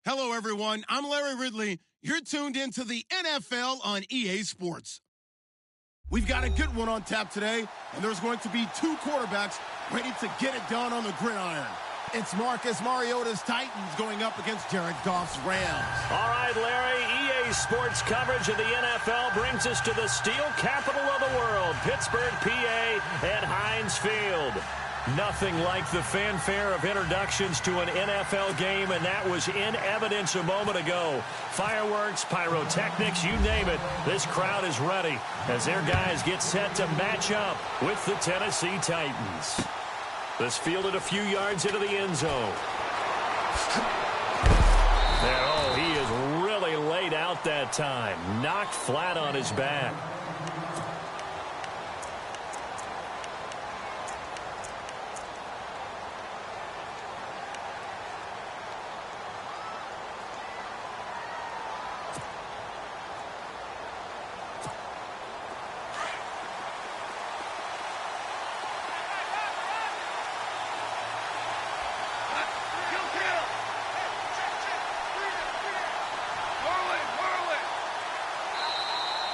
Hello, everyone. I'm Larry Ridley. You're tuned into the NFL on EA Sports. We've got a good one on tap today, and there's going to be two quarterbacks ready to get it done on the gridiron. It's Marcus Mariota's Titans going up against Jared Goff's Rams. All right, Larry, EA Sports coverage of the NFL brings us to the steel capital of the world, Pittsburgh, PA, at Heinz Field. Nothing like the fanfare of introductions to an NFL game, and that was in evidence a moment ago. Fireworks, pyrotechnics, you name it. This crowd is ready as their guys get set to match up with the Tennessee Titans. This fielded a few yards into the end zone. There, oh, he is really laid out that time. Knocked flat on his back.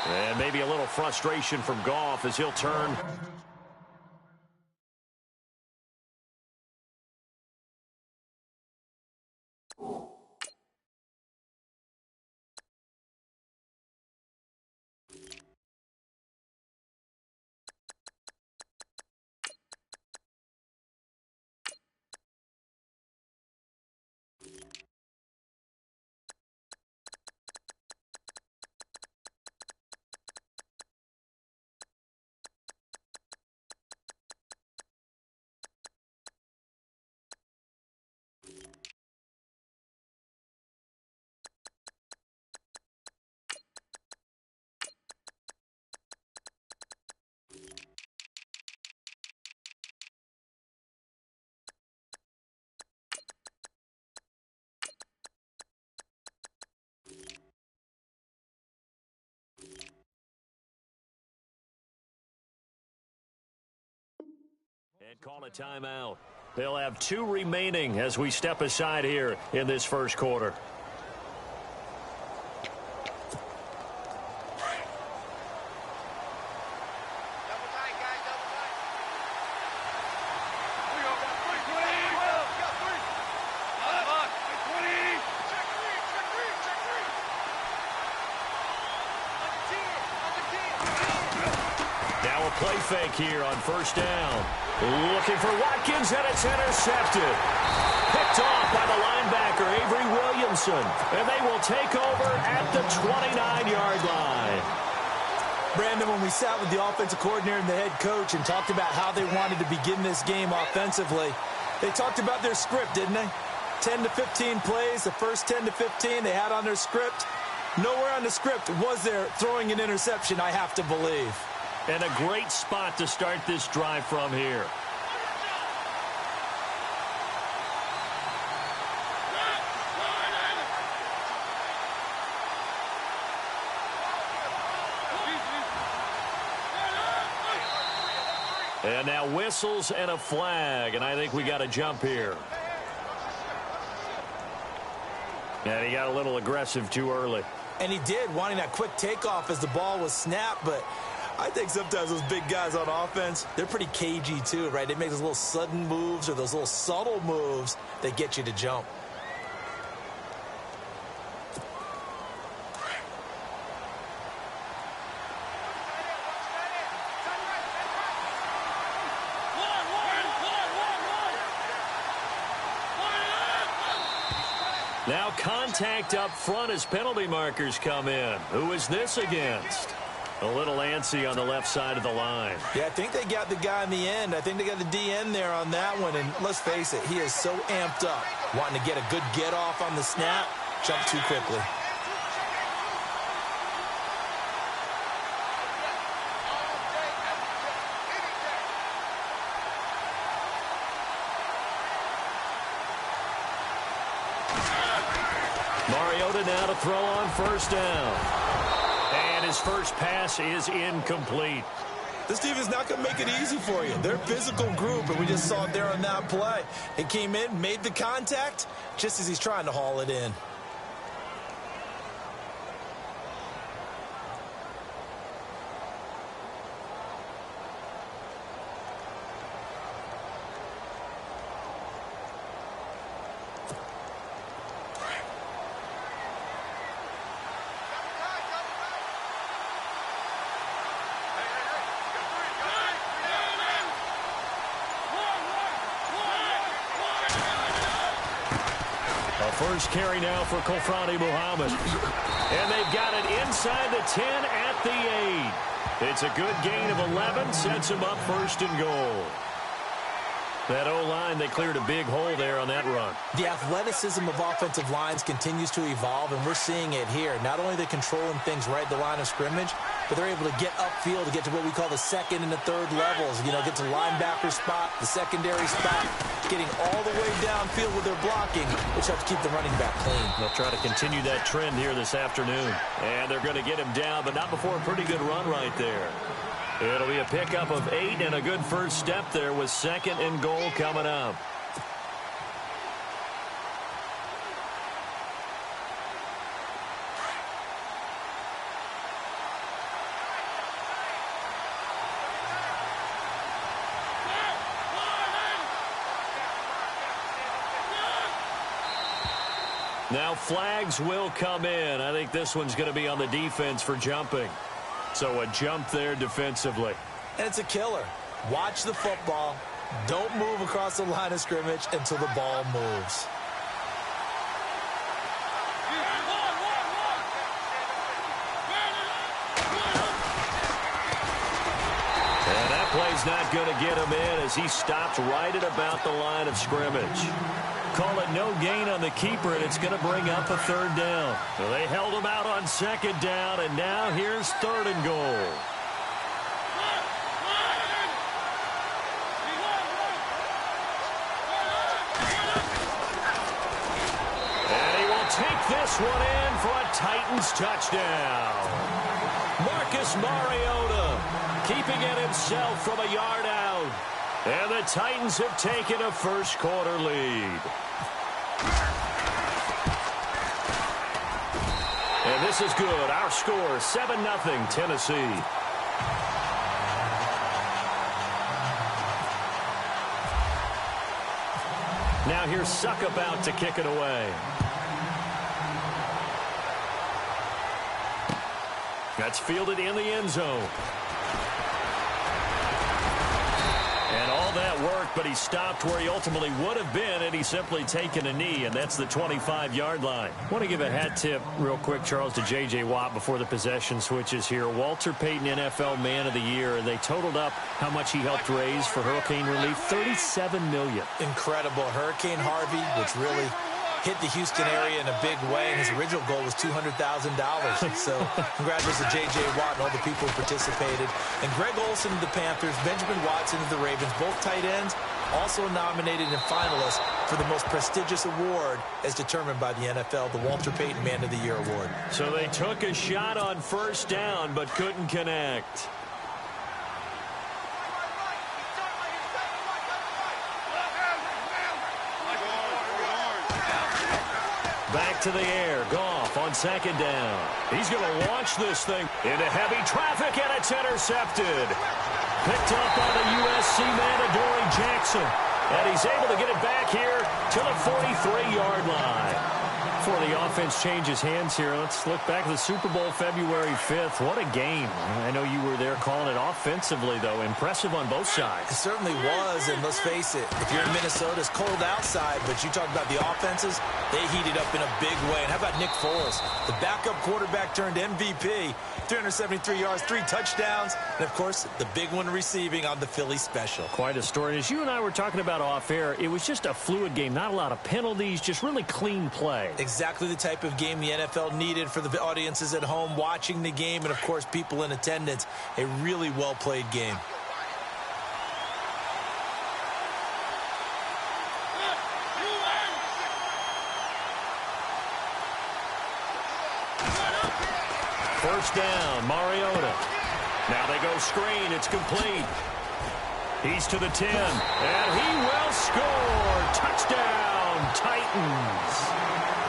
And maybe a little frustration from Goff as he'll turn. And call a timeout. They'll have 2 remaining as we step aside here in this first quarter. Now a play fake here on first down. Looking for Watkins, and it's intercepted. Picked off by the linebacker, Avery Williamson. And they will take over at the 29-yard line. Brandon, when we sat with the offensive coordinator and the head coach and talked about how they wanted to begin this game offensively, they talked about their script, didn't they? 10 to 15 plays, the first 10 to 15 they had on their script. Nowhere on the script was there throwing an interception, I have to believe. And a great spot to start this drive from here. And now whistles and a flag, and I think we got a jump here. And he got a little aggressive too early. And he did, wanting that quick takeoff as the ball was snapped, but I think sometimes those big guys on offense, they're pretty cagey too, right? They make those little sudden moves or those little subtle moves that get you to jump. Now contact up front as penalty markers come in. Who is this against? A little antsy on the left side of the line. Yeah, I think they got the guy in the end. I think they got the DN there on that one. And let's face it, he is so amped up, wanting to get a good get off on the snap, jump too quickly. Mariota now to throw on first down. And his first pass is incomplete. This team is not going to make it easy for you. They're a physical group, and we just saw it there on that play. It came in, made the contact, just as he's trying to haul it in. First carry now for Kofrani Muhammad. And they've got it inside the 10 at the 8. It's a good gain of 11, sets them up first and goal. That O-line, they cleared a big hole there on that run. The athleticism of offensive lines continues to evolve, and we're seeing it here. Not only are they controlling things right at the line of scrimmage, but they're able to get upfield to get to what we call the second and the third levels. You know, get to linebacker spot, the secondary spot, getting all the way downfield with their blocking, which helps keep the running back clean. They'll try to continue that trend here this afternoon. And they're going to get him down, but not before a pretty good run right there. It'll be a pickup of 8 and a good first step there with second and goal coming up. Now flags will come in. I think this one's going to be on the defense for jumping. So a jump there defensively. And it's a killer. Watch the football. Don't move across the line of scrimmage until the ball moves. And that play's not going to get him in as he stops right at about the line of scrimmage. Call it no gain on the keeper, and it's going to bring up a third down. So they held him out on second down, and now here's third and goal. And he will take this one in for a Titans touchdown. Marcus Mariota keeping it himself from a yard out. And the Titans have taken a first quarter lead. And this is good. Our score, 7-0 Tennessee. Now here's Suckup out to kick it away. That's fielded in the end zone. And all that worked, but he stopped where he ultimately would have been, and he's simply taken a knee, and that's the 25-yard line. I want to give a hat tip real quick, Charles, to J.J. Watt before the possession switches here. Walter Payton, NFL Man of the Year, and they totaled up how much he helped raise for hurricane relief, $37 million. Incredible. Hurricane Harvey, which really hit the Houston area in a big way, and his original goal was $200,000. So congratulations to J.J. Watt and all the people who participated. And Greg Olsen of the Panthers, Benjamin Watson of the Ravens, both tight ends, also nominated and finalists for the most prestigious award as determined by the NFL, the Walter Payton Man of the Year Award. So they took a shot on first down but couldn't connect. Back to the air. Goff on second down. He's going to launch this thing into heavy traffic, and it's intercepted. Picked up by the USC man, Adoree Jackson. And he's able to get it back here to the 43-yard line. Before the offense changes hands here, let's look back at the Super Bowl February 5th. What a game. I know you were there calling it offensively, though. Impressive on both sides. It certainly was, and let's face it, if you're in Minnesota, it's cold outside, but you talk about the offenses, they heated up in a big way. And how about Nick Foles, the backup quarterback turned MVP, 373 yards, 3 touchdowns, and, of course, the big one receiving on the Philly special. Quite a story. As you and I were talking about off air, it was just a fluid game, not a lot of penalties, just really clean play. Exactly the type of game the NFL needed for the audiences at home watching the game and, of course, people in attendance. A really well-played game. First down, Mariota. Now they go screen. It's complete. He's to the 10, and he will score. Touchdown, Titans.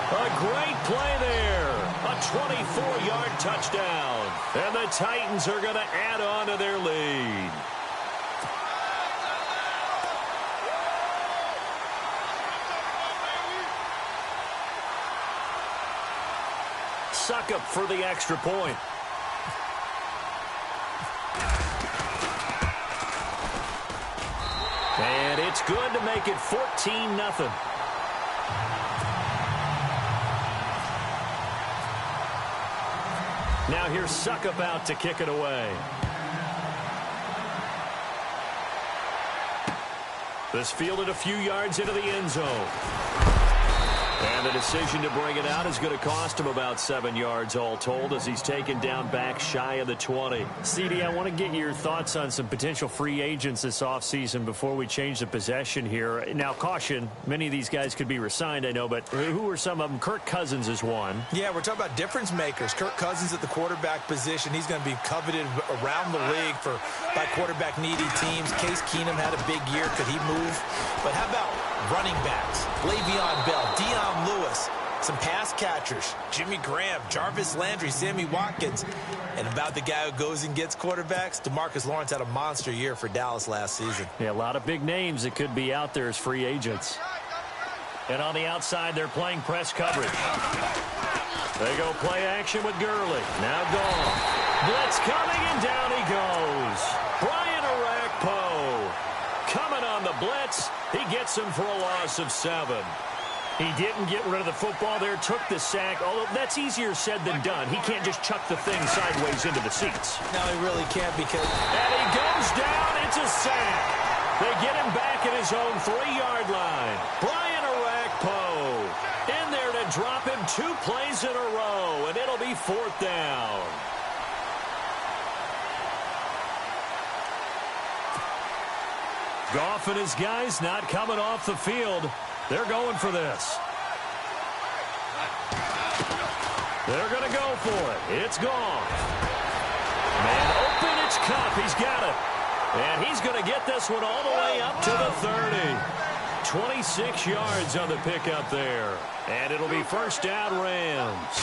A great play there. A 24-yard touchdown. And the Titans are going to add on to their lead. Suckup for the extra point. And it's good to make it 14-0. Now here's Suckup out to kick it away. This fielded a few yards into the end zone. And the decision to bring it out is going to cost him about 7 yards all told as he's taken down back shy of the 20. CD, I want to get your thoughts on some potential free agents this offseason before we change the possession here. Now, caution, many of these guys could be re-signed, I know, but who are some of them? Kirk Cousins is one. Yeah, we're talking about difference makers. Kirk Cousins at the quarterback position. He's going to be coveted around the league by quarterback-needy teams. Case Keenum had a big year. Could he move? But how about running backs? Le'Veon Bell, Dion Lewis, some pass catchers, Jimmy Graham, Jarvis Landry, Sammy Watkins. And about the guy who goes and gets quarterbacks, DeMarcus Lawrence had a monster year for Dallas last season. Yeah, a lot of big names that could be out there as free agents. And on the outside, they're playing press coverage. They go play action with Gurley. Now gone. Blitz coming, and down he goes. Brian Orakpo coming on the blitz. He gets him for a loss of 7. He didn't get rid of the football there, took the sack, although that's easier said than done. He can't just chuck the thing sideways into the seats. No, he really can't because... And he goes down. It's a sack. They get him back at his own 3-yard line. Brian Orakpo in there to drop him 2 plays in a row, and it'll be 4th down. Goff and his guys not coming off the field. They're going for this. They're going to go for it. It's gone. Man open, it's Cup. He's got it. And he's going to get this one all the way up to the 30. 26 yards on the pickup there. And it'll be 1st down Rams.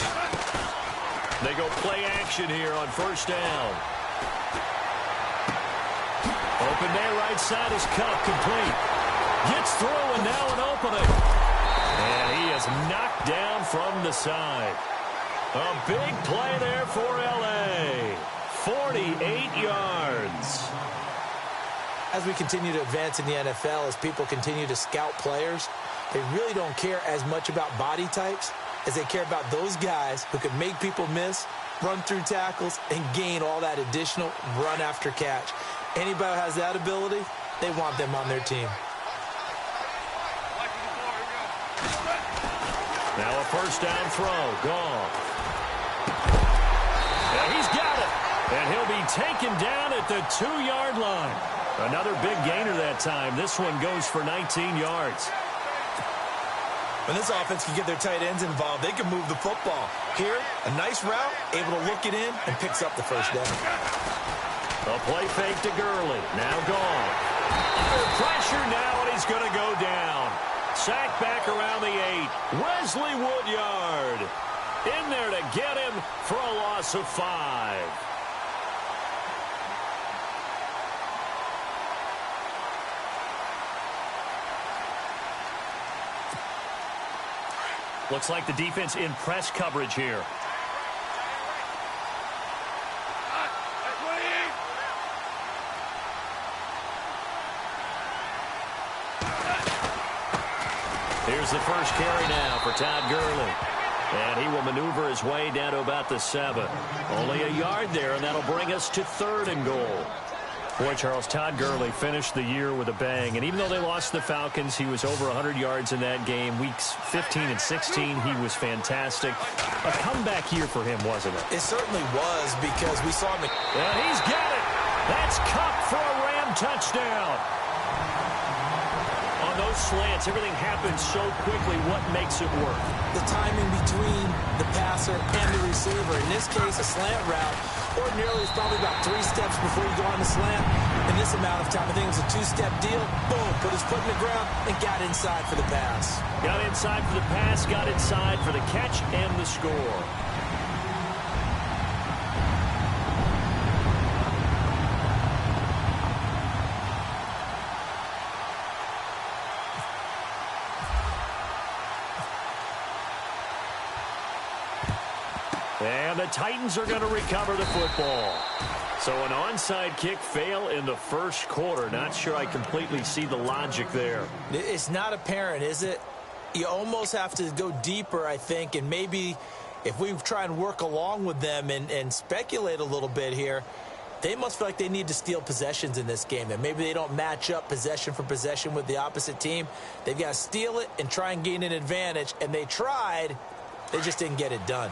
They go play action here on 1st down. Open there, right side is Cup, complete. Gets through, and now an opening. And he is knocked down from the side. A big play there for L.A. 48 yards. As we continue to advance in the NFL, as people continue to scout players, they really don't care as much about body types as they care about those guys who can make people miss, run through tackles, and gain all that additional run after catch. Anybody who has that ability, they want them on their team. Now a 1st down throw. Gone. And he's got it. And he'll be taken down at the 2-yard line. Another big gainer that time. This one goes for 19 yards. When this offense can get their tight ends involved, they can move the football. Here, a nice route, able to look it in, and picks up the 1st down. A play fake to Gurley. Now gone. Under pressure now, and he's going to go down. Sacked back around the 8. Wesley Woodyard in there to get him for a loss of 5. Looks like the defense in press coverage here. Here's the first carry now for Todd Gurley. And he will maneuver his way down to about the 7. Only a yard there, and that'll bring us to 3rd and goal. Boy, Charles, Todd Gurley finished the year with a bang. And even though they lost the Falcons, he was over 100 yards in that game. Weeks 15 and 16, he was fantastic. A comeback year for him, wasn't it? It certainly was because we saw him. And he's got it. That's Cup for a Ram touchdown. On those slants, everything happens so quickly. What makes it work? The timing between the passer and the receiver. In this case, a slant route. Ordinarily, it's probably about 3 steps before you go on the slant. In this amount of time, I think it was a 2-step deal. Boom, put his foot in the ground and got inside for the pass. Got inside for the pass, got inside for the catch and the score. And the Titans are going to recover the football. So an onside kick fail in the 1st quarter. Not sure I completely see the logic there. It's not apparent, is it? You almost have to go deeper, I think, and maybe if we try and work along with them and speculate a little bit here, they must feel like they need to steal possessions in this game, and maybe they don't match up possession for possession with the opposite team. They've got to steal it and try and gain an advantage, and they tried. They just didn't get it done.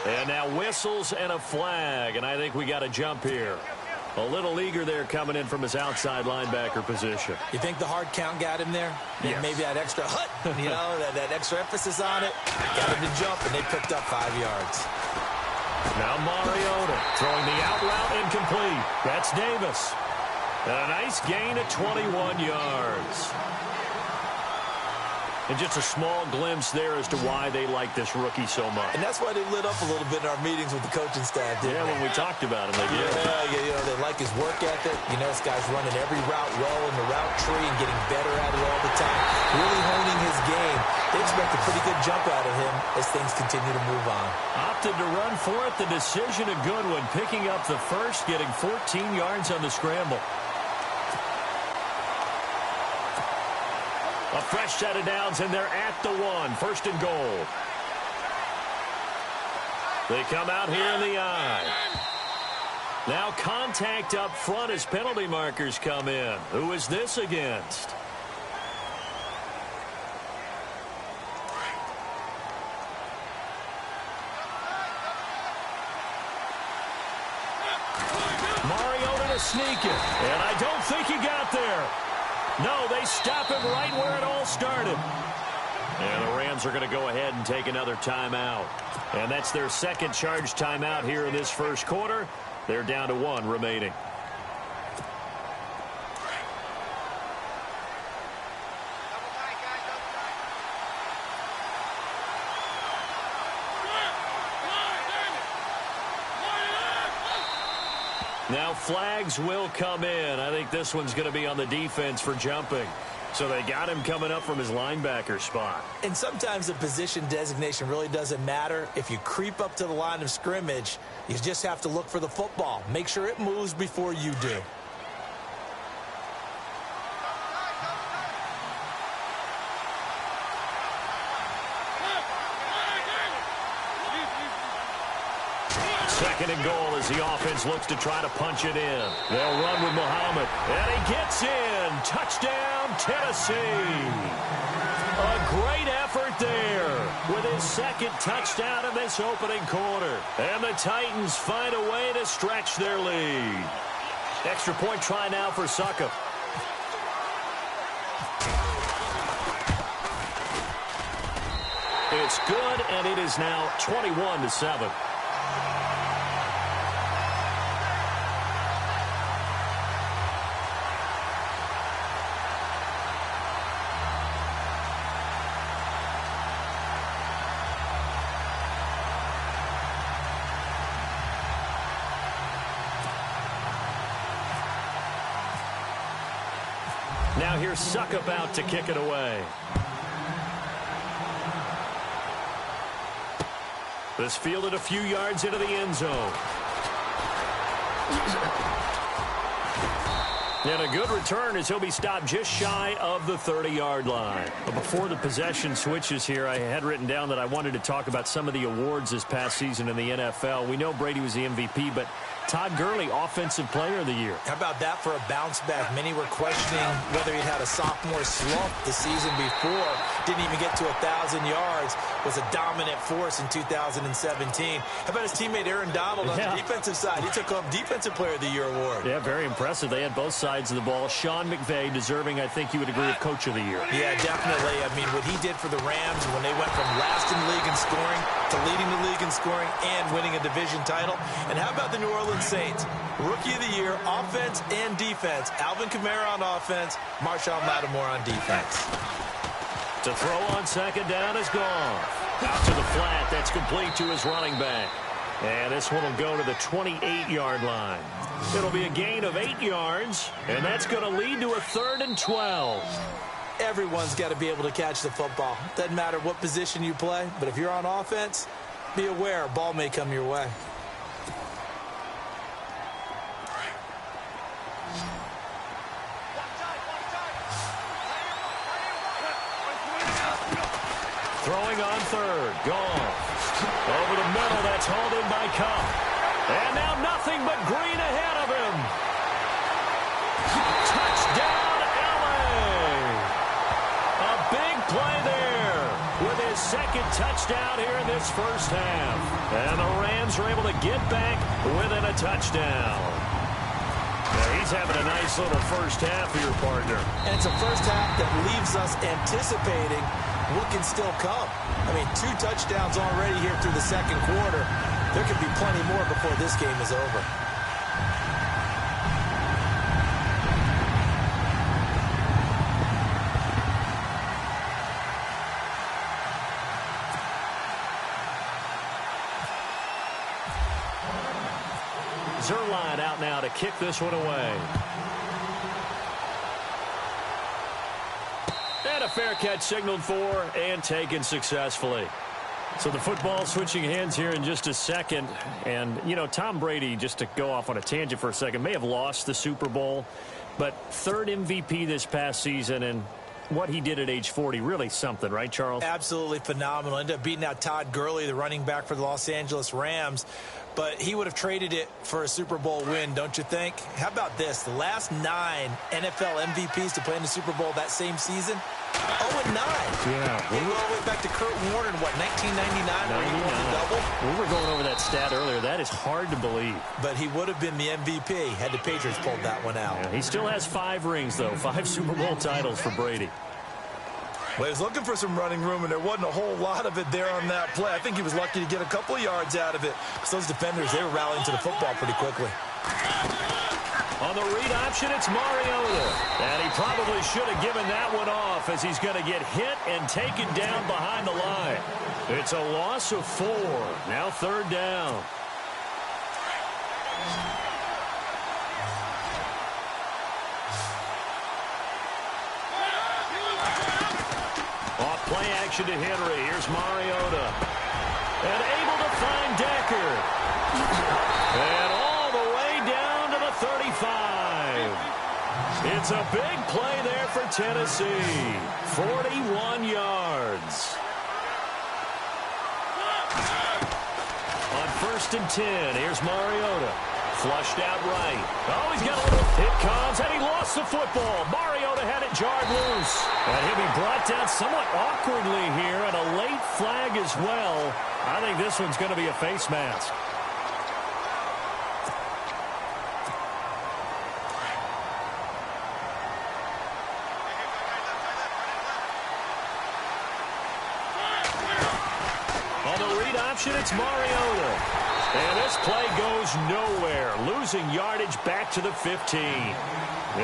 And now whistles and a flag, and I think we got a jump here. A little eager there coming in from his outside linebacker position. You think the hard count got him there? Yes. And maybe that extra that extra emphasis on it got him to jump, and they picked up 5 yards. Now Mariota throwing the out route incomplete. That's Davis. And a nice gain of 21 yards. And just a small glimpse there as to why they like this rookie so much. And that's why they lit up a little bit in our meetings with the coaching staff, didn't they? When we talked about him, they did. Yeah, they like his work ethic. This guy's running every route well in the route tree and getting better at it all the time. Really honing his game. They expect a pretty good jump out of him as things continue to move on. Opted to run for it. The decision a good one. Picking up the first, getting 14 yards on the scramble. A fresh set of downs, and they're at the 1. First and goal. They come out here in the eye. Now contact up front as penalty markers come in. Who is this against? Mariota to sneak it. And I don't think he got there. No, they stop him right where it all started. And the Rams are going to go ahead and take another timeout. And that's their second charge timeout here in this first quarter. They're down to 1 remaining. Now flags will come in. I think this one's going to be on the defense for jumping. So they got him coming up from his linebacker spot. And sometimes the position designation really doesn't matter. If you creep up to the line of scrimmage, you just have to look for the football. Make sure it moves before you do. Second and goal as the offense looks to try to punch it in. They'll run with Muhammad. And he gets in. Touchdown, Tennessee. A great effort there with his second touchdown in this opening quarter. And the Titans find a way to stretch their lead. Extra point try now for Suckup. It's good, and it is now 21-7. Now here's Suckup out to kick it away. This fielded a few yards into the end zone. And a good return as he'll be stopped just shy of the 30-yard line. But before the possession switches here, I had written down that I wanted to talk about some of the awards this past season in the NFL. We know Brady was the MVP, but Todd Gurley, Offensive Player of the Year. How about that for a bounce back? Many were questioning whether he'd had a sophomore slump the season before. Didn't even get to 1,000 yards. Was a dominant force in 2017. How about his teammate Aaron Donald on the defensive side? He took home Defensive Player of the Year award. Yeah, very impressive. They had both sides of the ball. Sean McVay deserving, I think you would agree, of Coach of the Year. Yeah, definitely. I mean, what he did for the Rams when they went from last in the league in scoring to leading the league in scoring and winning a division title. And how about the New Orleans Saints? Rookie of the Year, offense and defense. Alvin Kamara on offense, Marshawn Lattimore on defense. To throw on second down is gone. Out to the flat. That's complete to his running back. And this one will go to the 28-yard line. It'll be a gain of 8 yards, and that's going to lead to a 3rd and 12. Everyone's got to be able to catch the football. Doesn't matter what position you play, but if you're on offense, be aware a ball may come your way. throwing on third. Gone. Over the middle, that's hauled in by Cup. And now nothing but green ahead of him. Touchdown, L.A. A big play there with his second touchdown here in this first half. And the Rams are able to get back within a touchdown. Now he's having a nice little first half for your partner. And it's a first half that leaves us anticipating what can still come. I mean, 2 touchdowns already here through the second quarter. There could be plenty more before this game is over. Zerline out now to kick this one away. And a fair catch signaled for and taken successfully. So the football switching hands here in just a second. And, you know, Tom Brady, just to go off on a tangent for a second, may have lost the Super Bowl, but 3rd MVP this past season, and what he did at age 40, really something, right, Charles? Absolutely phenomenal. Ended up beating out Todd Gurley, the running back for the Los Angeles Rams. But he would have traded it for a Super Bowl win, don't you think? How about this? The last 9 NFL MVPs to play in the Super Bowl that same season, 0-9. Yeah. They go all the way back to Kurt Warner in, what, 1999 where he won the double? We were going over that stat earlier. That is hard to believe. But he would have been the MVP had the Patriots pulled that one out. Yeah, he still has 5 rings, though. 5 Super Bowl titles for Brady. Well, he was looking for some running room, and there wasn't a whole lot of it there on that play. I think he was lucky to get a couple of yards out of it. Because those defenders, they were rallying to the football pretty quickly. On the read option, it's Mariota. And he probably should have given that one off as he's going to get hit and taken down behind the line. It's a loss of 4. Now 3rd down. Off play action to Henry. Here's Mariota. And able to find Decker. And all the way down to the 35. It's a big play there for Tennessee. 41 yards. On 1st and 10, here's Mariota. Flushed out right. Oh, he's got a little... It comes, and he lost the football. Mariota had it jarred loose. And he'll be brought down somewhat awkwardly here, and a late flag as well. I think this one's going to be a face mask. On the read option, it's Mariota. And this play goes nowhere. Losing yardage back to the 15.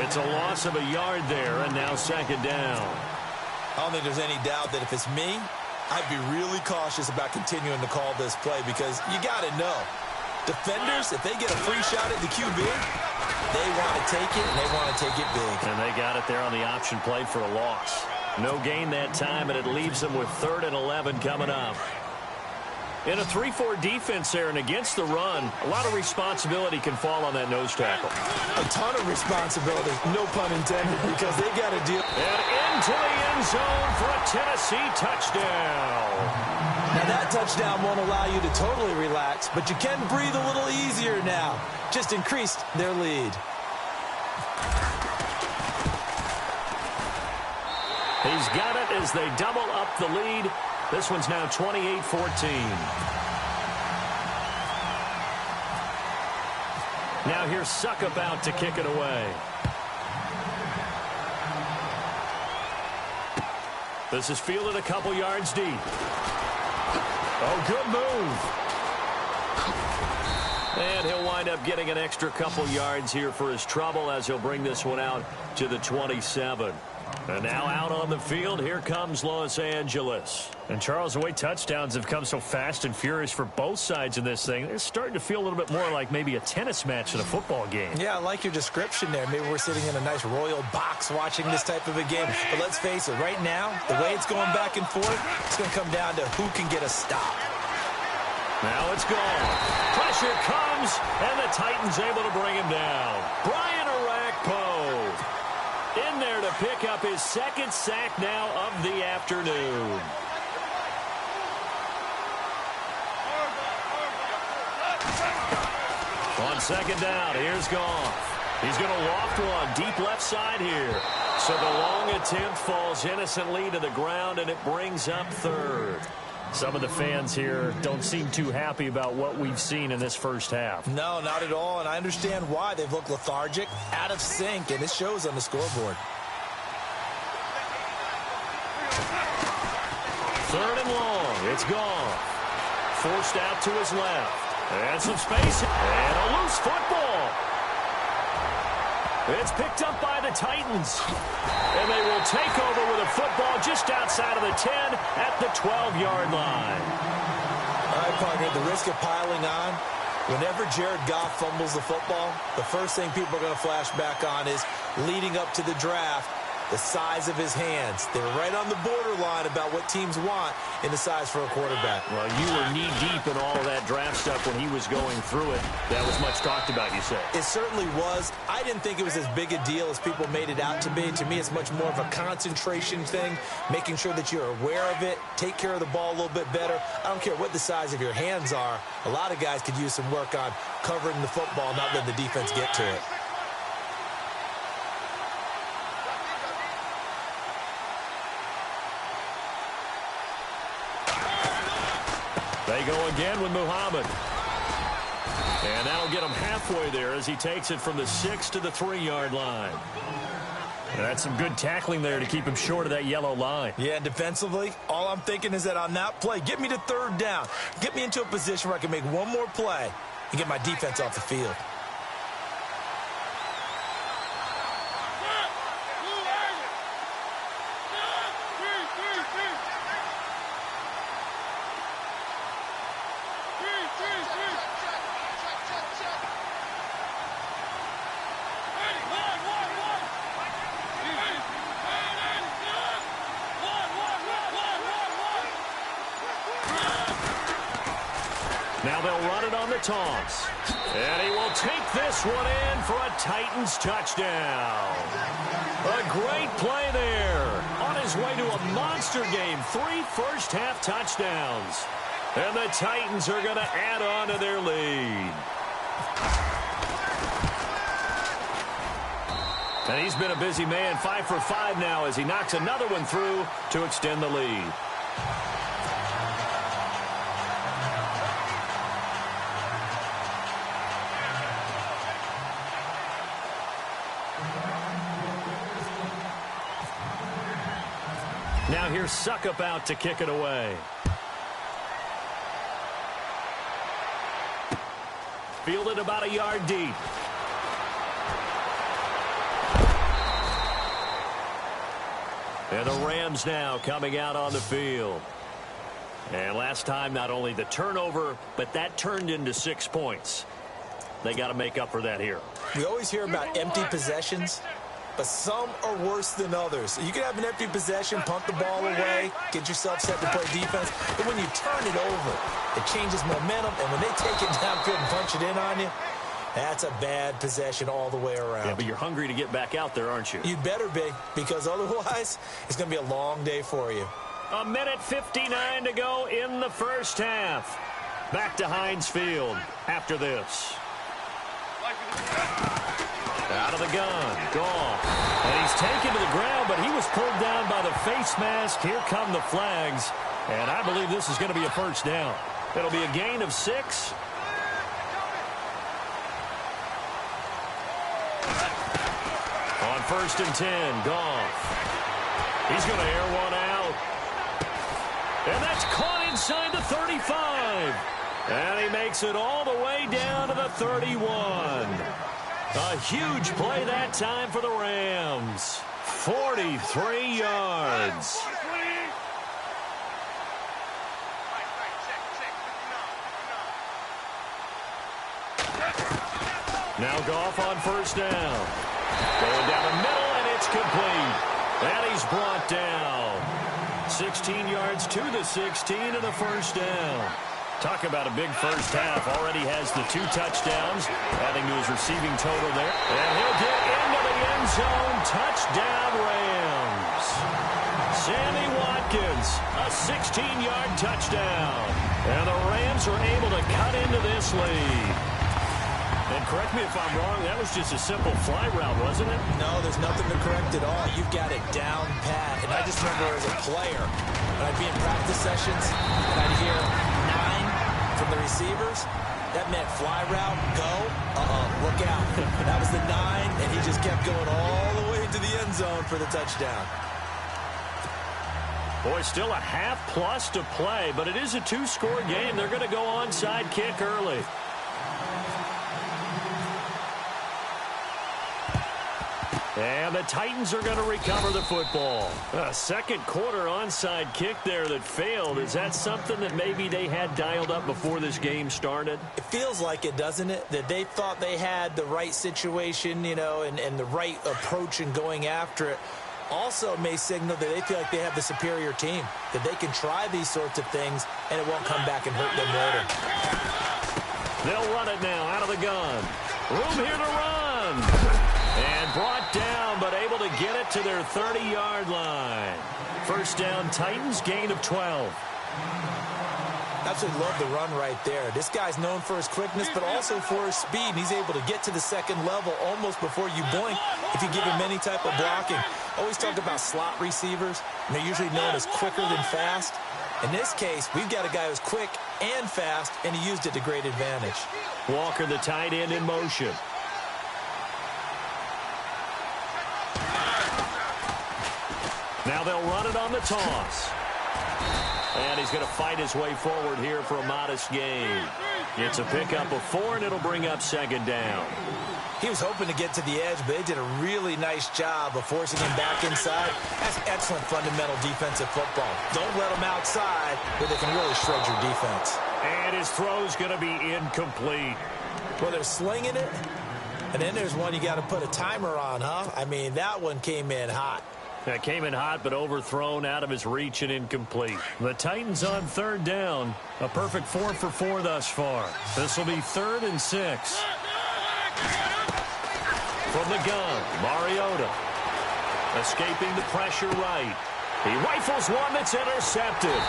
It's a loss of a yard there, and now 2nd down. I don't think there's any doubt that if it's me, I'd be really cautious about continuing to call this play because you got to know. Defenders, if they get a free shot at the QB, they want to take it, and they want to take it big. And they got it there on the option play for a loss. No gain that time, and it leaves them with 3rd and 11 coming up. In a 3-4 defense there and against the run, a lot of responsibility can fall on that nose tackle. A ton of responsibility, no pun intended, because they got to deal. And into the end zone for a Tennessee touchdown. Now that touchdown won't allow you to totally relax, but you can breathe a little easier now. Just increased their lead. He's got it as they double up the lead. This one's now 28-14. Now here's Suckup out to kick it away. This is fielded a couple yards deep. Oh, good move. And he'll wind up getting an extra couple yards here for his trouble as he'll bring this one out to the 27. And now out on the field, here comes Los Angeles. And Charles, the way touchdowns have come so fast and furious for both sides in this thing, it's starting to feel a little bit more like maybe a tennis match than a football game. Yeah, I like your description there. Maybe we're sitting in a nice royal box watching this type of a game. But let's face it, right now, the way it's going back and forth, it's going to come down to who can get a stop. Now it's gone. Pressure comes, and the Titans able to bring him down. Brian Orakpo in there to pick up his second sack now of the afternoon. On second down, here's Goff. He's going to loft one deep left side here. So the long attempt falls innocently to the ground, and it brings up third. Some of the fans here don't seem too happy about what we've seen in this first half. No, not at all, and I understand why. They've looked lethargic, out of sync, and it shows on the scoreboard. Third and long. It's Goff. Forced out to his left. And some space. And a loose football. It's picked up by the Titans. And they will take over with a football just outside of the 10 at the 12-yard line. All right, partner, the risk of piling on. Whenever Jared Goff fumbles the football, the first thing people are going to flash back on is leading up to the draft, the size of his hands. They were right on the borderline about what teams want in the size for a quarterback. Well, you were knee-deep in all of that draft stuff when he was going through it. That was much talked about, you said. It certainly was. I didn't think it was as big a deal as people made it out to be. To me, it's much more of a concentration thing, making sure that you're aware of it, take care of the ball a little bit better. I don't care what the size of your hands are. A lot of guys could use some work on covering the football, not letting the defense get to it. They go again with Muhammad. And that'll get him halfway there as he takes it from the 6 to the 3-yard line. And that's some good tackling there to keep him short of that yellow line. Yeah, defensively, all I'm thinking is that on that play, get me to third down. Get me into a position where I can make one more play and get my defense off the field. Now they'll run it on the toss. And he will take this one in for a Titans touchdown. A great play there. On his way to a monster game. 3 first-half touchdowns. And the Titans are going to add on to their lead. And he's been a busy man. 5 for 5 now as he knocks another one through to extend the lead. Now here's Suckup out to kick it away. Fielded about a yard deep. And the Rams now coming out on the field. And last time, not only the turnover, but that turned into 6 points. They got to make up for that here. We always hear about empty possessions, but some are worse than others. You can have an empty possession, punt the ball away, get yourself set to play defense, but when you turn it over, it changes momentum, and when they take it downfield and punch it in on you, that's a bad possession all the way around. Yeah, but you're hungry to get back out there, aren't you? You'd better be, because otherwise, it's going to be a long day for you. 1:59 to go in the first half. Back to Heinz Field after this. Out of the gun, Goff. And he's taken to the ground, but he was pulled down by the face mask. Here come the flags. And I believe this is going to be a first down. It'll be a gain of 6. On 1st and 10, Goff. He's going to air one out. And that's caught inside the 35. And he makes it all the way down to the 31. A huge play that time for the Rams. 43 yards. Now Goff on 1st down. Going down the middle, and it's complete. And he's brought down. 16 yards to the 16 and the first down. Talk about a big first half. Already has the 2 touchdowns, adding to his receiving total there. And he'll get into the end zone. Touchdown, Rams. Sammy Watkins Hopkins, a 16-yard touchdown. And the Rams are able to cut into this lead. And correct me if I'm wrong, that was just a simple fly route, wasn't it? No, there's nothing to correct at all. You've got it down pat. And I just remember as a player, when I'd be in practice sessions, and I'd hear 9 from the receivers, that meant fly route, go, look out. That was the 9, and he just kept going all the way into the end zone for the touchdown. Boy, still a half-plus to play, but it is a 2-score game. They're going to go onside kick early. And the Titans are going to recover the football. A second quarter onside kick there that failed. Is that something that maybe they had dialed up before this game started? It feels like it, doesn't it? That they thought they had the right situation, you know, and the right approach in going after it. Also may signal that they feel like they have the superior team, that they can try these sorts of things and it won't come back and hurt them later. They'll run it now out of the gun. Room here to run. And brought down, but able to get it to their 30-yard line. First down, Titans, gain of 12. Absolutely love the run right there. This guy's known for his quickness, but also for his speed. And he's able to get to the second level almost before you blink if you give him any type of blocking. Always talk about slot receivers, and they're usually known as quicker than fast. In this case, we've got a guy who's quick and fast, and he used it to great advantage. Walker, the tight end, in motion. Now they'll run it on the toss. And he's going to fight his way forward here for a modest gain. It's a pickup of 4, and it'll bring up second down. He was hoping to get to the edge, but they did a really nice job of forcing him back inside. That's excellent fundamental defensive football. Don't let him outside where they can really shred your defense. And his throw's going to be incomplete. Well, they're slinging it, and then there's one you got to put a timer on, huh? I mean, that one came in hot. That came in hot, but overthrown, out of his reach, and incomplete. The Titans on third down. A perfect 4 for 4 thus far. This will be 3rd and 6. From the gun, Mariota. Escaping the pressure right. He rifles one that's intercepted.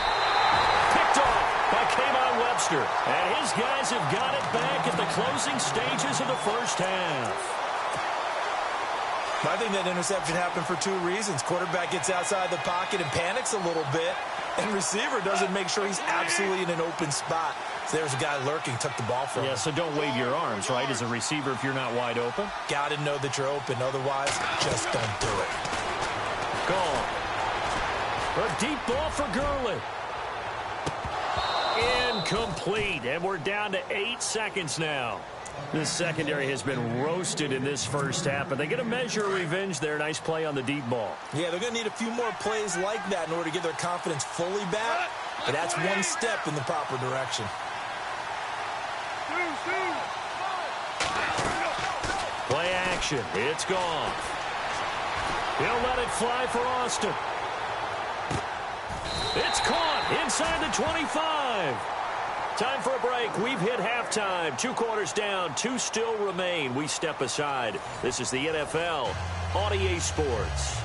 Picked off by Kayvon Webster. And his guys have got it back at the closing stages of the first half. I think that interception happened for 2 reasons. Quarterback gets outside the pocket and panics a little bit, and receiver doesn't make sure he's absolutely in an open spot. So there's a guy lurking, took the ball from him. Yeah, so don't wave your arms, right, as a receiver if you're not wide open? Got to know that you're open. Otherwise, just don't do it. Gone. A deep ball for Gurley. Incomplete, and we're down to 8 seconds now. This secondary has been roasted in this first half, but they get a measure of revenge there. Nice play on the deep ball. Yeah, they're going to need a few more plays like that in order to get their confidence fully back, but that's one step in the proper direction. Play action. It's gone. He'll let it fly for Austin. It's caught inside the 25. Time for a break. We've hit halftime. 2 quarters down. 2 still remain. We step aside. This is the NFL on EA Sports.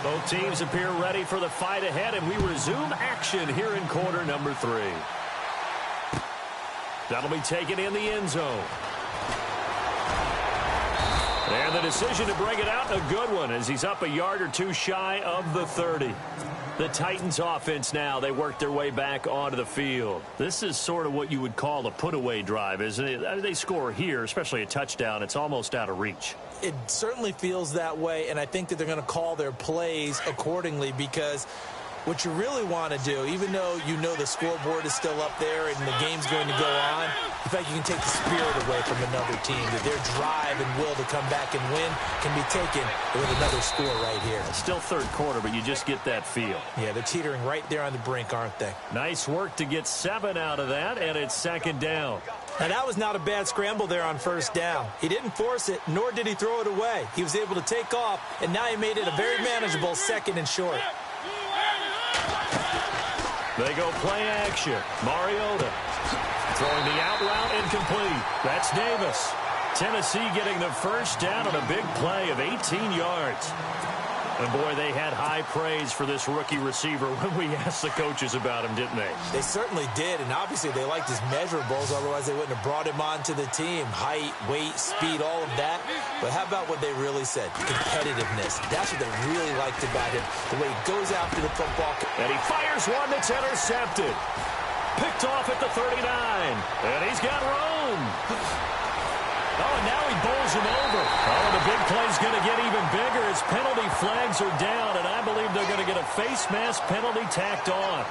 Both teams appear ready for the fight ahead, and we resume action here in quarter number 3. That'll be taken in the end zone. And the decision to bring it out, a good one, as he's up a yard or 2 shy of the 30. The Titans offense now, they work their way back onto the field. This is sort of what you would call a put-away drive, isn't it? They score here, especially a touchdown. It's almost out of reach. It certainly feels that way, and I think that they're going to call their plays accordingly, because what you really want to do, even though you know the scoreboard is still up there and the game's going to go on, in fact, you can take the spirit away from another team, that their drive and will to come back and win can be taken with another score right here. It's still third quarter, but you just get that feel. Yeah, they're teetering right there on the brink, aren't they? Nice work to get 7 out of that, and it's second down. Now, that was not a bad scramble there on first down. He didn't force it, nor did he throw it away. He was able to take off, and now he made it a very manageable 2nd and short. They go play action. Mariota throwing the out route incomplete. That's Davis. Tennessee getting the first down on a big play of 18 yards. And, boy, they had high praise for this rookie receiver when we asked the coaches about him, didn't they? They certainly did, and obviously they liked his measurables. Otherwise, they wouldn't have brought him onto the team. Height, weight, speed, all of that. But how about what they really said? Competitiveness. That's what they really liked about him, the way he goes after the football. And he fires one that's intercepted. Picked off at the 39. And he's got room. Oh, and now he bowls him over. Oh, the big play's going to get even bigger as penalty flags are down, and I believe they're going to get a face mask penalty tacked on.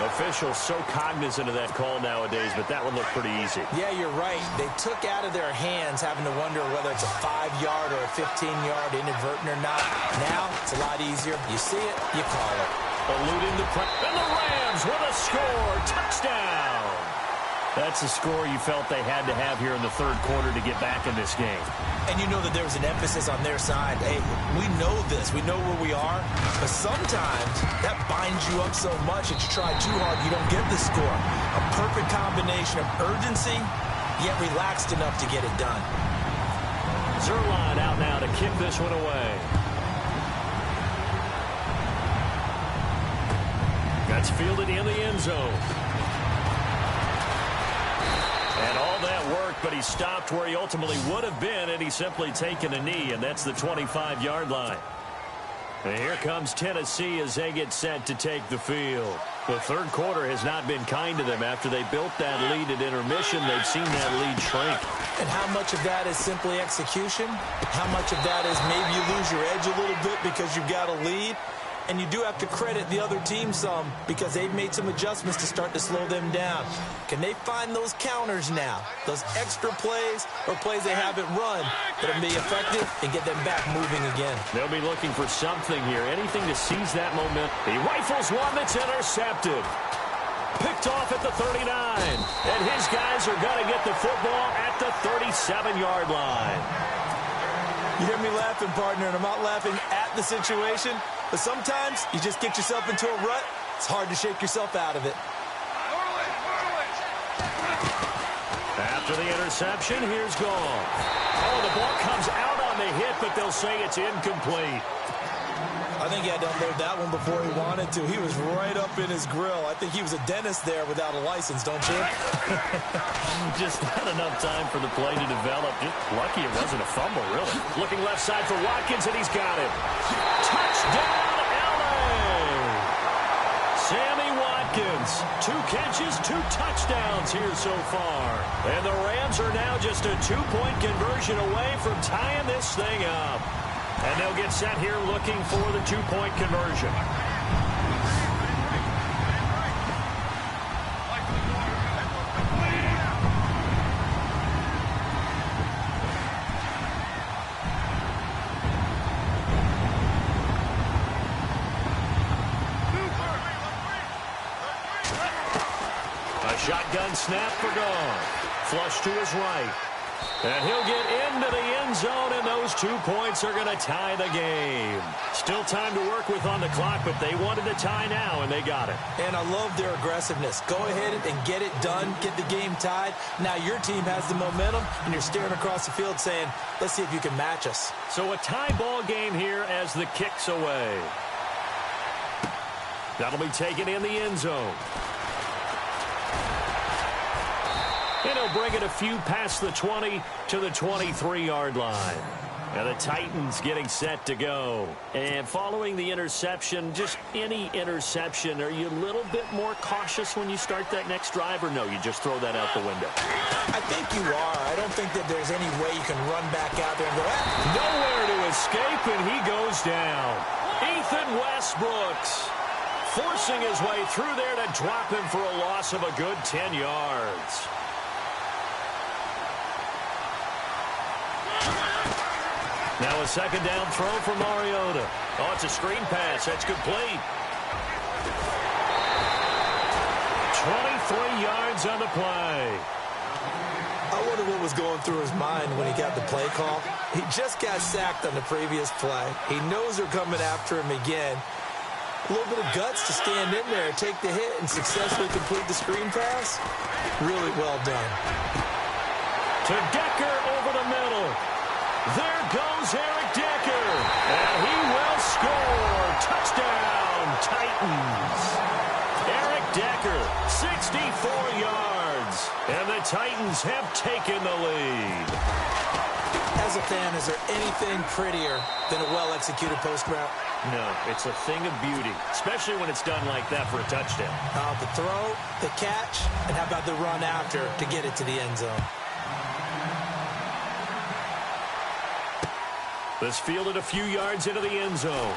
Officials so cognizant of that call nowadays, but that one looked pretty easy. Yeah, you're right. They took out of their hands having to wonder whether it's a 5-yard or a 15-yard inadvertent or not. Now, it's a lot easier. You see it, you call it. Eluding the press. And the Rams with a score. Touchdown. That's a score you felt they had to have here in the third quarter to get back in this game. And you know that there was an emphasis on their side. Hey, we know this. We know where we are. But sometimes that binds you up so much that you try too hard, you don't get the score. A perfect combination of urgency, yet relaxed enough to get it done. Zerline out now to kick this one away. That's fielded in the end zone. And all that work, but he stopped where he ultimately would have been, and he's simply taken a knee, and that's the 25-yard line. And here comes Tennessee as they get set to take the field. The third quarter has not been kind to them. After they built that lead at intermission, they've seen that lead shrink. And how much of that is simply execution? How much of that is maybe you lose your edge a little bit because you've got a lead? And you do have to credit the other team some because they've made some adjustments to start to slow them down. Can they find those counters now, those extra plays or plays they haven't run that'll be effective and get them back moving again? They'll be looking for something here, anything to seize that momentum. He rifles one that's intercepted. Picked off at the 39. And his guys are going to get the football at the 37-yard line. You hear me laughing, partner, and I'm not laughing at the situation. But sometimes you just get yourself into a rut. It's hard to shake yourself out of it. After the interception, here's Gall. Oh, the ball comes out on the hit, but they'll say it's incomplete. I think he had to unload that one before he wanted to. He was right up in his grill. I think he was a dentist there without a license, don't you? Just not enough time for the play to develop. Just lucky it wasn't a fumble, really. Looking left side for Watkins, and he's got it. Touchdown, L.A. Sammy Watkins. 2 catches, 2 touchdowns here so far. And the Rams are now just a 2-point conversion away from tying this thing up. And they'll get set here looking for the 2-point conversion. A shotgun snap for Goff. Flush to his right. And he'll get into the end zone, and those 2 points are going to tie the game. Still time to work with on the clock, but they wanted to tie now, and they got it. And I love their aggressiveness. Go ahead and get it done, get the game tied. Now your team has the momentum, and you're staring across the field saying, let's see if you can match us. So a tie ball game here as the kick's away. That'll be taken in the end zone. And he'll bring it a few past the 20 to the 23-yard line. And the Titans getting set to go. And following the interception, just any interception, are you a little bit more cautious when you start that next drive, or no, you just throw that out the window? I think you are. I don't think that there's any way you can run back out there and go, nowhere to escape, and he goes down. Ethan Westbrooks forcing his way through there to drop him for a loss of a good 10 yards. Now a second down throw for Mariota. Oh, it's a screen pass. That's complete. 23 yards on the play. I wonder what was going through his mind when he got the play call. He just got sacked on the previous play. He knows they're coming after him again. A little bit of guts to stand in there and take the hit and successfully complete the screen pass. Really well done. To Decker over the middle. There goes Eric Decker. And he will score. Touchdown, Titans. Eric Decker, 64 yards. And the Titans have taken the lead. As a fan, is there anything prettier than a well-executed post route? No, it's a thing of beauty, especially when it's done like that for a touchdown. The throw, the catch, and how about the run after to get it to the end zone? This fielded a few yards into the end zone.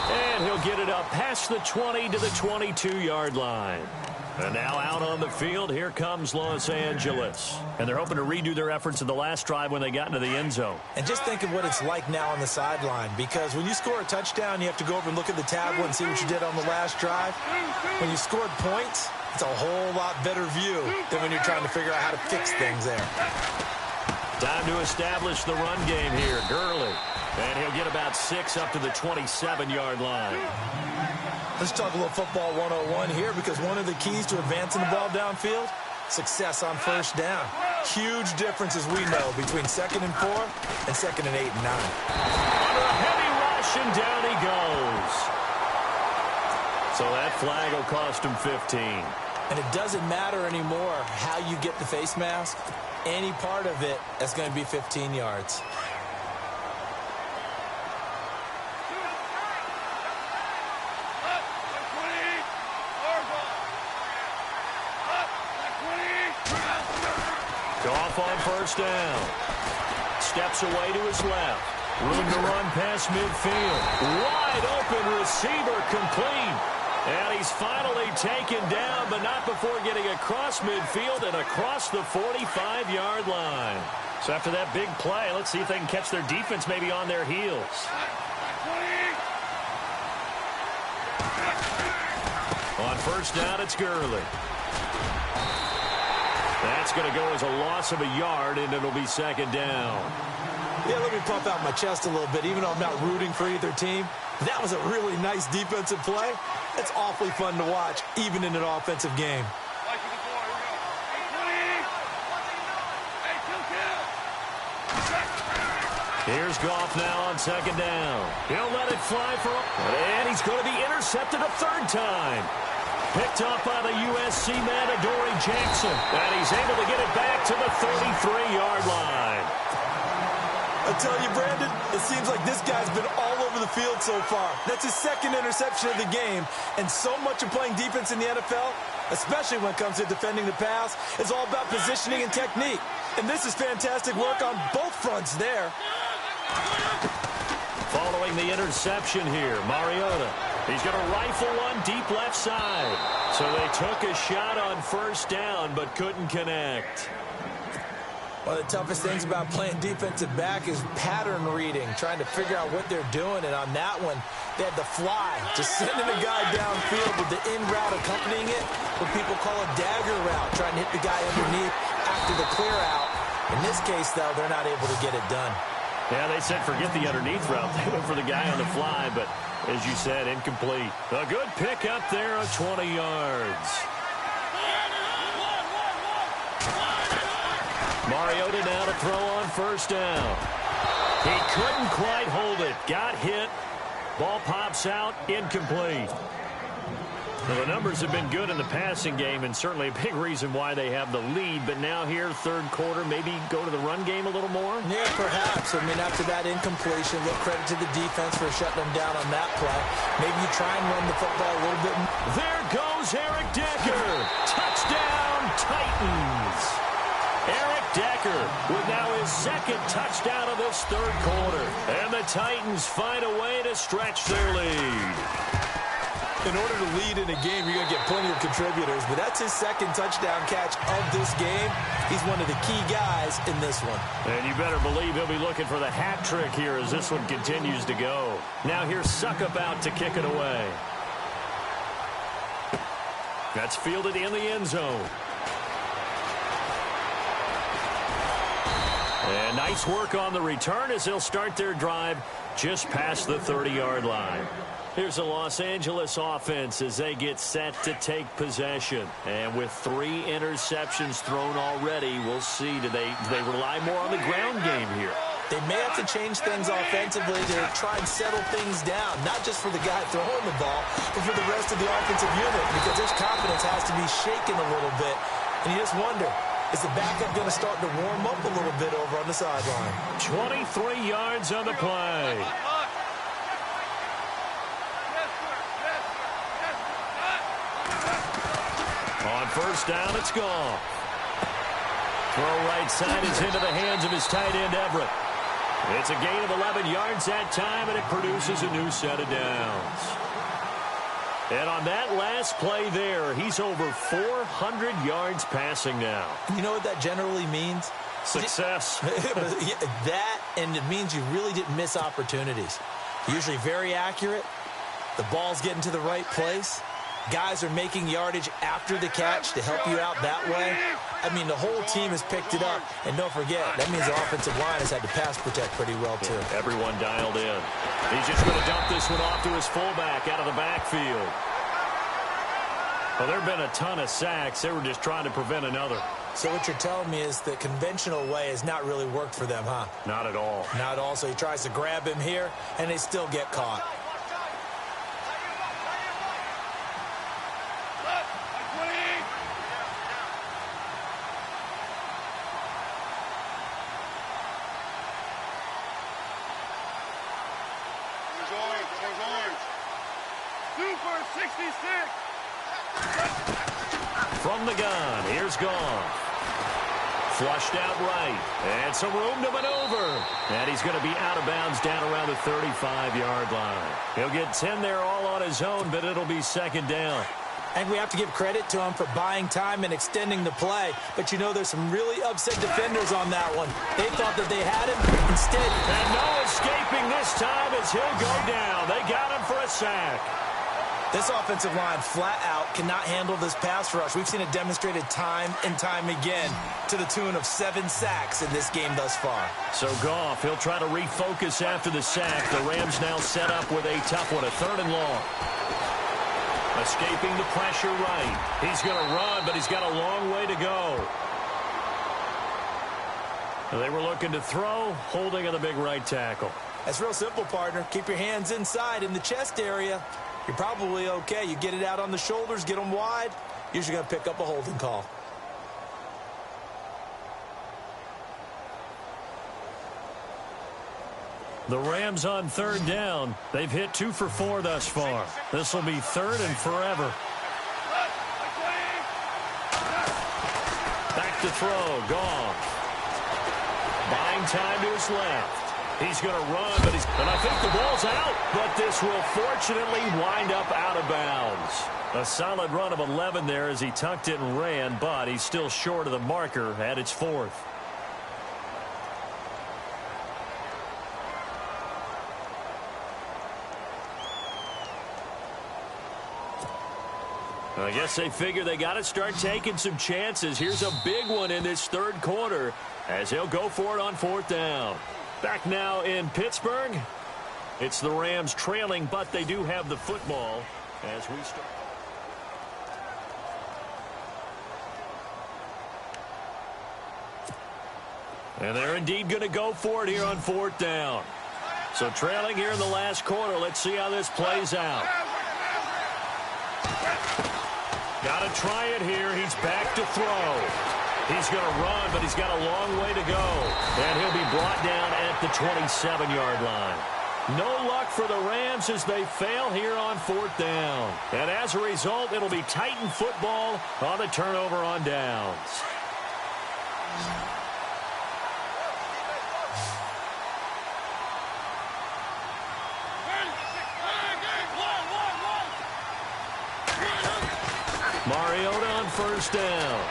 And he'll get it up past the 20 to the 22-yard line. And now out on the field, here comes Los Angeles. And they're hoping to redo their efforts in the last drive when they got into the end zone. And just think of what it's like now on the sideline, because when you score a touchdown, you have to go over and look at the tablet and see what you did on the last drive. When you scored points, it's a whole lot better view than when you're trying to figure out how to fix things there. Time to establish the run game here. Gurley. And he'll get about 6 up to the 27-yard line. Let's talk a little football 101 here, because one of the keys to advancing the ball downfield, success on first down. Huge difference, as we know, between 2nd and 4 and 2nd and 8 and 9. Under a heavy rush, and down he goes. So that flag will cost him 15. And it doesn't matter anymore how you get the face mask. Any part of it is going to be 15 yards. Goff on first down. Steps away to his left. Room to run past midfield. Wide open receiver, complete. And he's finally taken down, but not before getting across midfield and across the 45-yard line. So after that big play, let's see if they can catch their defense maybe on their heels. On first down, it's Gurley. That's going to go as a loss of a yard, and it'll be 2nd down. Yeah, let me puff out my chest a little bit, even though I'm not rooting for either team. That was a really nice defensive play. It's awfully fun to watch, even in an offensive game. Here's Goff now on 2nd down. He'll let it fly for and he's going to be intercepted a 3rd time. Picked up by the USC man, Adoree Jackson. And he's able to get it back to the 33-yard line. I tell you, Brandon, it seems like this guy's been all over the field so far. That's his 2nd interception of the game. And so much of playing defense in the NFL, especially when it comes to defending the pass, is all about positioning and technique. And this is fantastic work on both fronts there. Following the interception here, Mariota. He's going to rifle one deep left side. So they took a shot on first down, but couldn't connect. One of the toughest things about playing defensive back is pattern reading, trying to figure out what they're doing. And on that one, they had the fly, just sending a guy downfield with the in route accompanying it, what people call a dagger route, trying to hit the guy underneath after the clear out. In this case, though, they're not able to get it done. Yeah, they said forget the underneath route. They went for the guy on the fly, but as you said, incomplete. A good pick up there of 20 yards. Mariota now to throw on first down. He couldn't quite hold it. Got hit. Ball pops out. Incomplete. Well, the numbers have been good in the passing game, and certainly a big reason why they have the lead. But now here, 3rd quarter, maybe go to the run game a little more? Yeah, perhaps. I mean, after that incompletion, give credit to the defense for shutting them down on that play. Maybe you try and run the football a little bit. There goes Eric Decker. Touchdown, Titans. Eric Decker with now his 2nd touchdown of this 3rd quarter. And the Titans find a way to stretch their lead. In order to lead in a game, you're going to get plenty of contributors, but that's his 2nd touchdown catch of this game. He's one of the key guys in this one. And you better believe he'll be looking for the hat trick here as this one continues to go. Now here's Suckup out to kick it away. That's fielded in the end zone. And nice work on the return as they'll start their drive just past the 30-yard line. Here's the Los Angeles offense as they get set to take possession. And with 3 interceptions thrown already, we'll see. Do they rely more on the ground game here? They may have to change things offensively to try and settle things down, not just for the guy throwing the ball, but for the rest of the offensive unit, because their confidence has to be shaken a little bit. And you just wonder, is the backup going to start to warm up a little bit over on the sideline? 23 yards on the play. On first down, it's gone. Throw right side is into the hands of his tight end, Everett. It's a gain of 11 yards that time, and it produces a new set of downs. And on that last play there, he's over 400 yards passing now. You know what that generally means? Success. That, and it means you really didn't miss opportunities. Usually very accurate. The ball's getting to the right place. Guys are making yardage after the catch to help you out that way. I mean, the whole team has picked it up. And don't forget, that means the offensive line has had to pass protect pretty well, too. Yeah, everyone dialed in. He's just going to dump this one off to his fullback out of the backfield. Well, there have been a ton of sacks. They were just trying to prevent another. So what you're telling me is the conventional way has not really worked for them, huh? Not at all. Not at all. So he tries to grab him here, and they still get caught. From the gun, here's Goff. Flushed out right. And some room to maneuver. And he's going to be out of bounds down around the 35-yard line. He'll get 10 there all on his own, but it'll be second down. And we have to give credit to him for buying time and extending the play. But, you know, there's some really upset defenders on that one. They thought that they had him. Instead. And no escaping this time as he'll go down. They got him for a sack. This offensive line flat out cannot handle this pass rush. We've seen it demonstrated time and time again to the tune of 7 sacks in this game thus far. So Goff, he'll try to refocus after the sack. The Rams now set up with a tough one, a 3rd and long. Escaping the pressure right. He's going to run, but he's got a long way to go. They were looking to throw, holding on the big right tackle. That's real simple, partner. Keep your hands inside in the chest area. You're probably okay. You get it out on the shoulders, get them wide. Usually going to pick up a holding call. The Rams on 3rd down. They've hit 2 for 4 thus far. This will be 3rd and forever. Back to throw. Goff. Buying time to his left. He's going to run, but and I think the ball's out. But this will fortunately wind up out of bounds. A solid run of 11 there as he tucked it and ran, but he's still short of the marker at its 4th. I guess they figure they got to start taking some chances. Here's a big one in this 3rd quarter as he'll go for it on 4th down. Back now in Pittsburgh. It's the Rams trailing, but they do have the football as we start. And they're indeed going to go for it here on 4th down. So trailing here in the last quarter. Let's see how this plays out. Got to try it here. He's back to throw. He's going to run, but he's got a long way to go. And he'll be brought down at the 27-yard line. No luck for the Rams as they fail here on 4th down. And as a result, it'll be Titan football on the turnover on downs. Mariota on 1st down.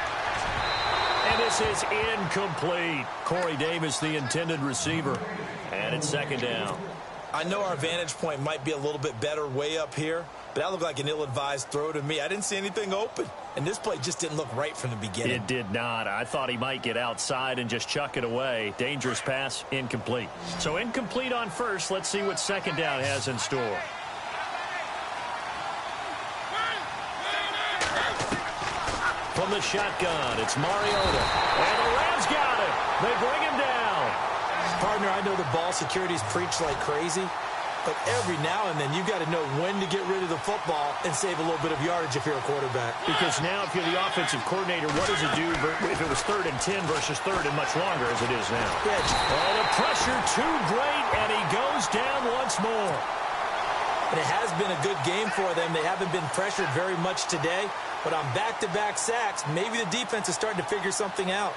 And this is incomplete. Corey Davis, the intended receiver. And it's 2nd down. I know our vantage point might be a little bit better way up here, but that looked like an ill-advised throw to me. I didn't see anything open. and this play just didn't look right from the beginning. It did not. I thought he might get outside and just chuck it away. Dangerous pass, incomplete. So incomplete on first. Let's see what second down has in store. From the shotgun, it's Mariota. And the Rams got it. They bring him down. Partner, I know the ball security's preached like crazy, but every now and then you've got to know when to get rid of the football and save a little bit of yardage if you're a quarterback. Because now if you're the offensive coordinator, what does it do if it was 3rd and 10 versus 3rd and much longer as it is now? Yeah. Oh, the pressure too great, and he goes down once more. And it has been a good game for them. They haven't been pressured very much today, but on back-to-back sacks, maybe the defense is starting to figure something out.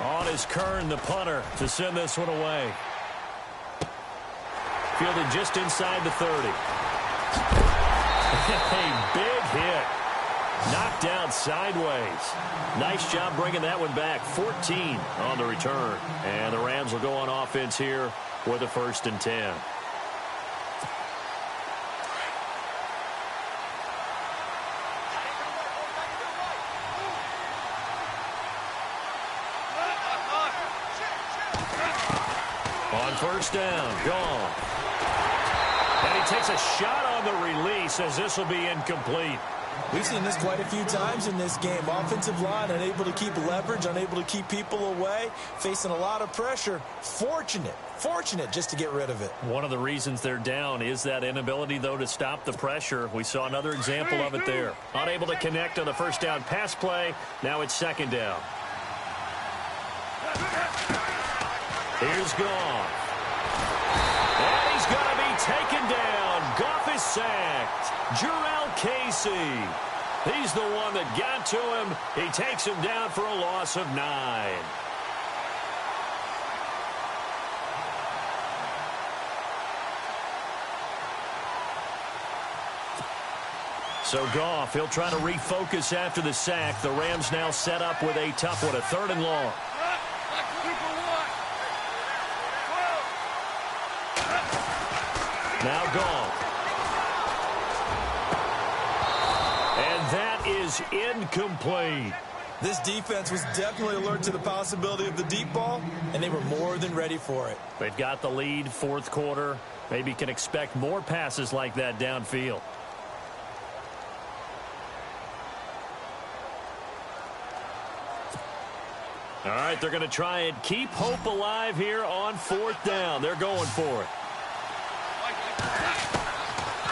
On is Kern, the punter, to send this one away. Fielded just inside the 30. A big hit. Knocked down sideways. Nice job bringing that one back. 14 on the return. And the Rams will go on offense here with a 1st and 10. On 1st down, gone. And he takes a shot on the release as this will be incomplete. We've seen this quite a few times in this game. Offensive line unable to keep leverage, unable to keep people away, facing a lot of pressure. Fortunate just to get rid of it. One of the reasons they're down is that inability, though, to stop the pressure. We saw another example of it there. Unable to connect on the 1st down pass play. Now it's 2nd down. Here's Goff. And he's going to be taken down. Goff is sacked. Jurrell Casey. He's the one that got to him. He takes him down for a loss of 9. So Goff, he'll try to refocus after the sack. The Rams now set up with a tough one, a 3rd and long. Now Goff. And that is incomplete. This defense was definitely alert to the possibility of the deep ball, and they were more than ready for it. They've got the lead, 4th quarter. Maybe can expect more passes like that downfield. All right, they're going to try and keep hope alive here on 4th down. They're going for it.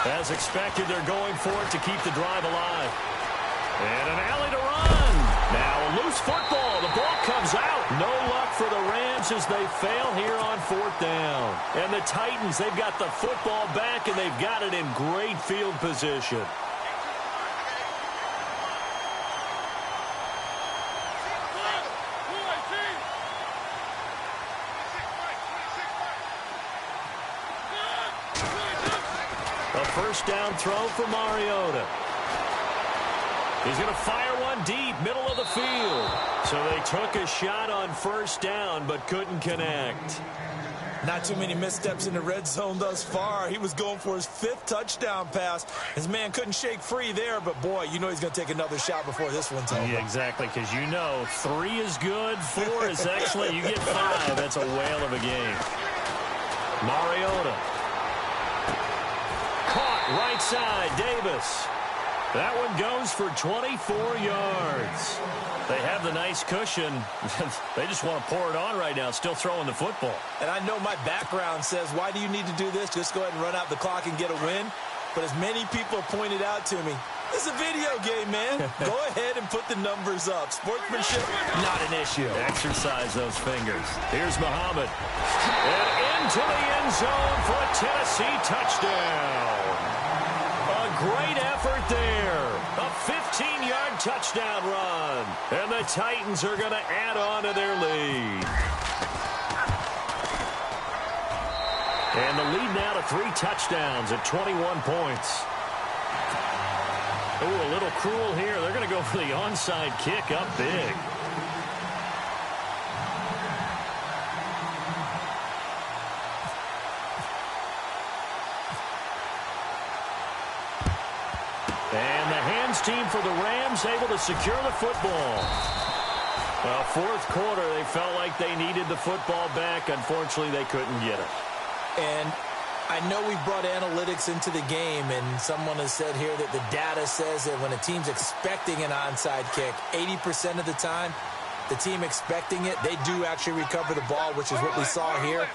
As expected, they're going for it to keep the drive alive. And an alley to run. Now a loose football. The ball comes out. No luck for the Rams as they fail here on 4th down. And the Titans, they've got the football back, and they've got it in great field position. A 1st down throw for Mariota. He's going to fire one deep, middle of the field. So they took a shot on 1st down, but couldn't connect. Not too many missteps in the red zone thus far. He was going for his 5th touchdown pass. His man couldn't shake free there, but boy, you know he's going to take another shot before this one's over. Yeah, exactly, because you know 3 is good, 4 is excellent. You get 5, that's a whale of a game. Mariota. Caught right side, Davis. That one goes for 24 yards. They have the nice cushion. They just want to pour it on right now, still throwing the football. And I know my background says, why do you need to do this? Just go ahead and run out the clock and get a win. But as many people have pointed out to me, this is a video game, man. Go ahead and put the numbers up. Sportsmanship, not an issue. Exercise those fingers. Here's Muhammad. And into the end zone for a Tennessee touchdown. A great effort there. A 15-yard touchdown run. And the Titans are going to add on to their lead. And the lead now to 3 touchdowns at 21 points. Oh, a little cruel here. They're going to go for the onside kick up big. And the hands team for the Rams able to secure the football. Well, fourth quarter, they felt like they needed the football back. Unfortunately, they couldn't get it. And I know we brought analytics into the game, and someone has said here that the data says that when a team's expecting an onside kick, 80% of the time, the team expecting it, they do actually recover the ball, which is what we saw here.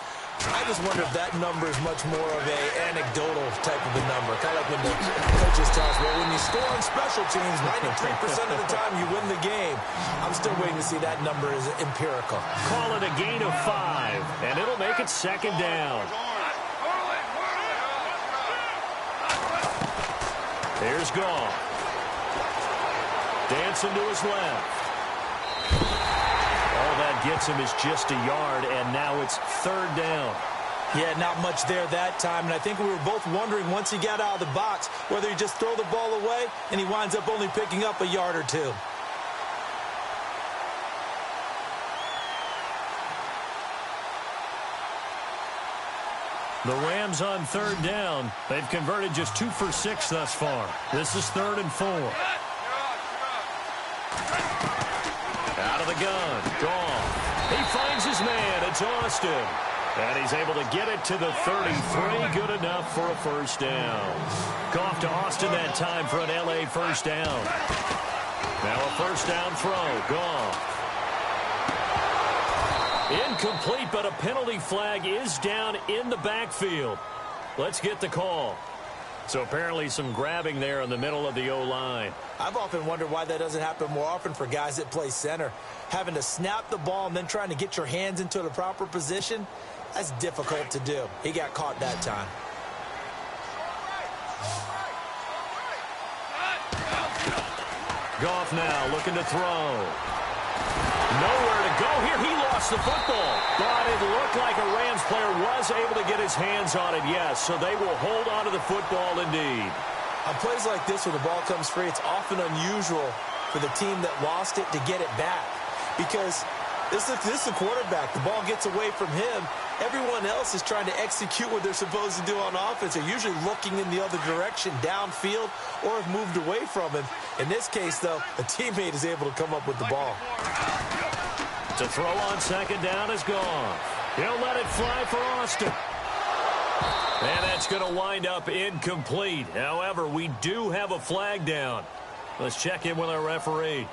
I just wonder if that number is much more of an anecdotal type of a number. Kind of like when the coaches tell us, well, when you score on special teams, 93% of the time you win the game. I'm still waiting to see that number is empirical. Call it a gain of 5, and it'll make it second down. Here's Goff. Dancing to his left. All that gets him is just a yard, and now it's third down. Yeah, not much there that time, and I think we were both wondering once he got out of the box whether he just throw the ball away, and he winds up only picking up a yard or two. The Rams on third down. They've converted just 2 for 6 thus far. This is 3rd and 4. Out of the gun. Goff. He finds his man. It's Austin. And he's able to get it to the 33. Good enough for a first down. Goff to Austin that time for an L.A. first down. Now a first down throw. Goff. Incomplete, but a penalty flag is down in the backfield. Let's get the call. So apparently some grabbing there in the middle of the O-line. I've often wondered why that doesn't happen more often for guys that play center. Having to snap the ball and then trying to get your hands into the proper position, that's difficult to do. He got caught that time. Goff now looking to throw. Nowhere to go here. He lost the football. But it looked like a Rams player was able to get his hands on it, yes. So they will hold on to the football indeed. On plays like this where the ball comes free, it's often unusual for the team that lost it to get it back. Because this is the quarterback. The ball gets away from him. Everyone else is trying to execute what they're supposed to do on offense. They're usually looking in the other direction, downfield, or have moved away from him. In this case, though, a teammate is able to come up with the ball. To throw on second down is gone. He'll let it fly for Austin. And that's going to wind up incomplete. However, we do have a flag down. Let's check in with our referee.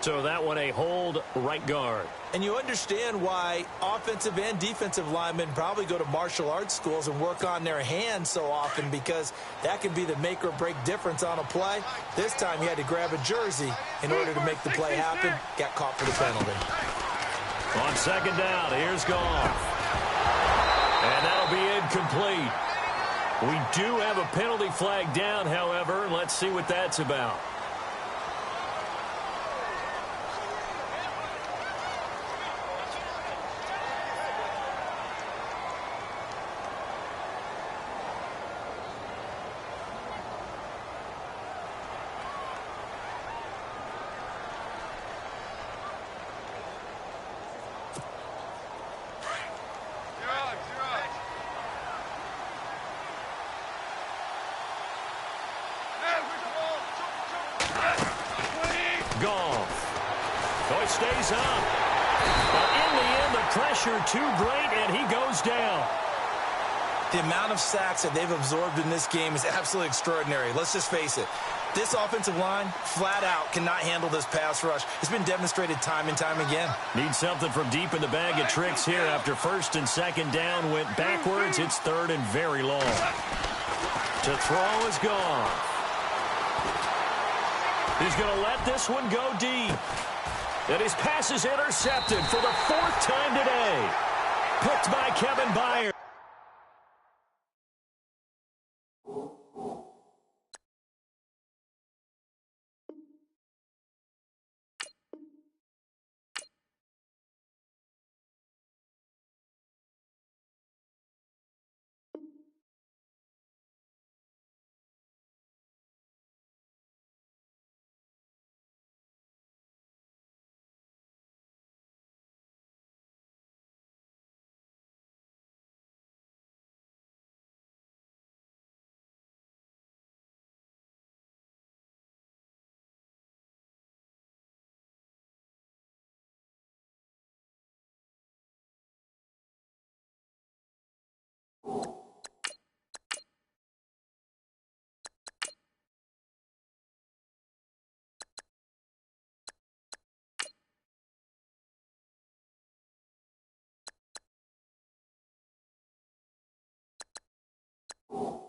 So that one a hold right guard. And you understand why offensive and defensive linemen probably go to martial arts schools and work on their hands so often, because that can be the make or break difference on a play. This time he had to grab a jersey in order to make the play happen. Got caught for the penalty. On second down, here's Goff. And that'll be incomplete. We do have a penalty flag down, however. Let's see what that's about. Stays up. But in the end, the pressure too great, and he goes down. The amount of sacks that they've absorbed in this game is absolutely extraordinary. Let's just face it. This offensive line, flat out, cannot handle this pass rush. It's been demonstrated time and time again. Need something from deep in the bag of tricks here. After first and second down went backwards, it's third and very long. To throw is gone. He's going to let this one go deep. And his pass is intercepted for the 4th time today. Picked by Kevin Byard. You